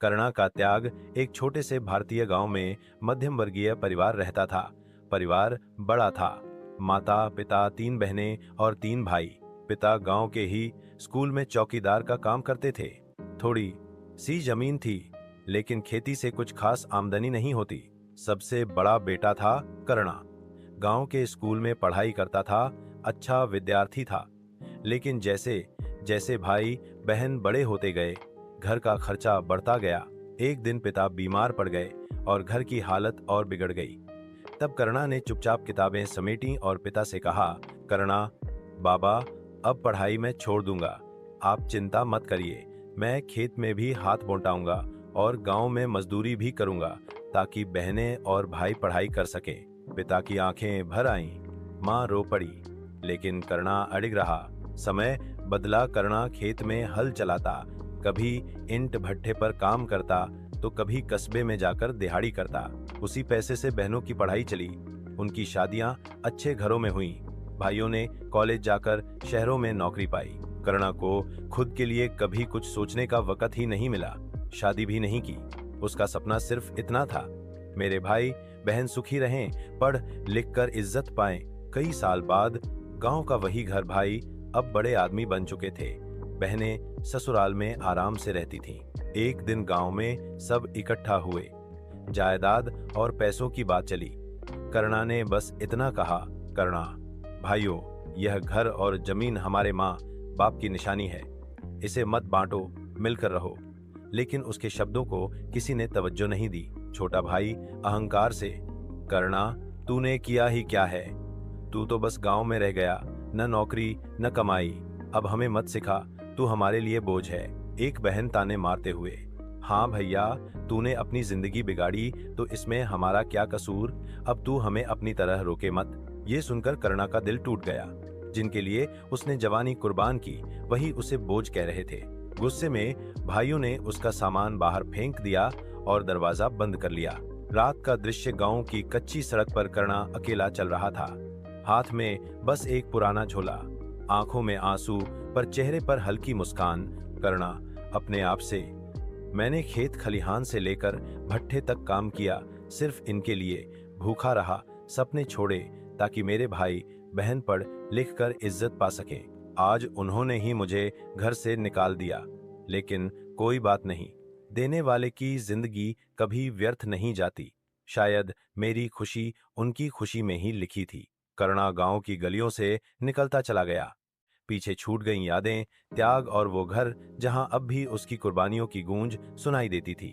करुणा का त्याग। एक छोटे से भारतीय गांव में मध्यम वर्गीय परिवार रहता था। परिवार बड़ा था। माता पिता, तीन बहनें और तीन भाई। पिता गांव के ही स्कूल में चौकीदार का काम करते थे। थोड़ी सी जमीन थी, लेकिन खेती से कुछ खास आमदनी नहीं होती। सबसे बड़ा बेटा था करुणा। गांव के स्कूल में पढ़ाई करता था, अच्छा विद्यार्थी था। लेकिन जैसे जैसे भाई बहन बड़े होते गए, घर का खर्चा बढ़ता गया। एक दिन पिता बीमार पड़ गए और घर की हालत और बिगड़ गई। तब करुणा ने चुपचाप किताबें समेटी और पिता से कहा, करुणा, बाबा, अब पढ़ाई मैं छोड़ दूंगा। आप चिंता मत करिए, मैं खेत में भी हाथ बंटाऊंगा और गांव में मजदूरी भी करूंगा, ताकि बहनें और भाई पढ़ाई कर सकें। पिता की आंखें भर आईं। मां रो पड़ी, लेकिन करुणा अड़िग रहा। समय बदला। करुणा खेत में हल चलाता, कभी ईंट भट्ठे पर काम करता तो कभी कस्बे में जाकर दिहाड़ी करता। उसी पैसे से बहनों की पढ़ाई चली। उनकी शादियां अच्छे घरों में हुईं। भाइयों ने कॉलेज जाकर शहरों में नौकरी पाई। करुणा को खुद के लिए कभी कुछ सोचने का वक्त ही नहीं मिला। शादी भी नहीं की। उसका सपना सिर्फ इतना था, मेरे भाई बहन सुखी रहें, पढ़ लिख कर इज्जत पाएं। कई साल बाद गांव का वही घर भाई अब बड़े आदमी बन चुके थे। बहनें ससुराल में आराम से रहती थीं। एक दिन गांव में सब इकट्ठा हुए। जायदाद और पैसों की बात चली। करुणा ने बस इतना कहा, करुणा, भाइयों, यह घर और जमीन हमारे माँ बाप की निशानी है। इसे मत बांटो, मिलकर रहो। लेकिन उसके शब्दों को किसी ने तवज्जो नहीं दी। छोटा भाई अहंकार से, करुणा, तूने किया ही क्या है? तू तो बस गांव में रह गया, न नौकरी न कमाई। अब हमें मत सिखा, तू हमारे लिए बोझ है। एक बहन ताने मारते हुए, हाँ भैया, तूने अपनी जिंदगी बिगाड़ी तो इसमें हमारा क्या कसूर? अब तू हमें अपनी तरह रोके मत। ये सुनकर करुणा का दिल टूट गया। जिनके लिए उसने जवानी कुर्बान की, वही उसे बोझ कह रहे थे। गुस्से में भाइयों ने उसका सामान बाहर फेंक दिया और दरवाजा बंद कर लिया। रात का दृश्य। गांव की कच्ची सड़क पर करुणा अकेला चल रहा था। हाथ में बस एक पुराना झोला, आंखों में आंसू, पर चेहरे पर हल्की मुस्कान। करुणा अपने आप से, मैंने खेत खलिहान से लेकर भट्ठे तक काम किया, सिर्फ इनके लिए। भूखा रहा, सपने छोड़े, ताकि मेरे भाई बहन पढ़ लिख कर इज्जत पा सके। आज उन्होंने ही मुझे घर से निकाल दिया, लेकिन कोई बात नहीं। देने वाले की जिंदगी कभी व्यर्थ नहीं जाती। शायद मेरी खुशी उनकी खुशी में ही लिखी थी। करुणा गांव की गलियों से निकलता चला गया। पीछे छूट गईं यादें, त्याग और वो घर जहां अब भी उसकी कुर्बानियों की गूंज सुनाई देती थी।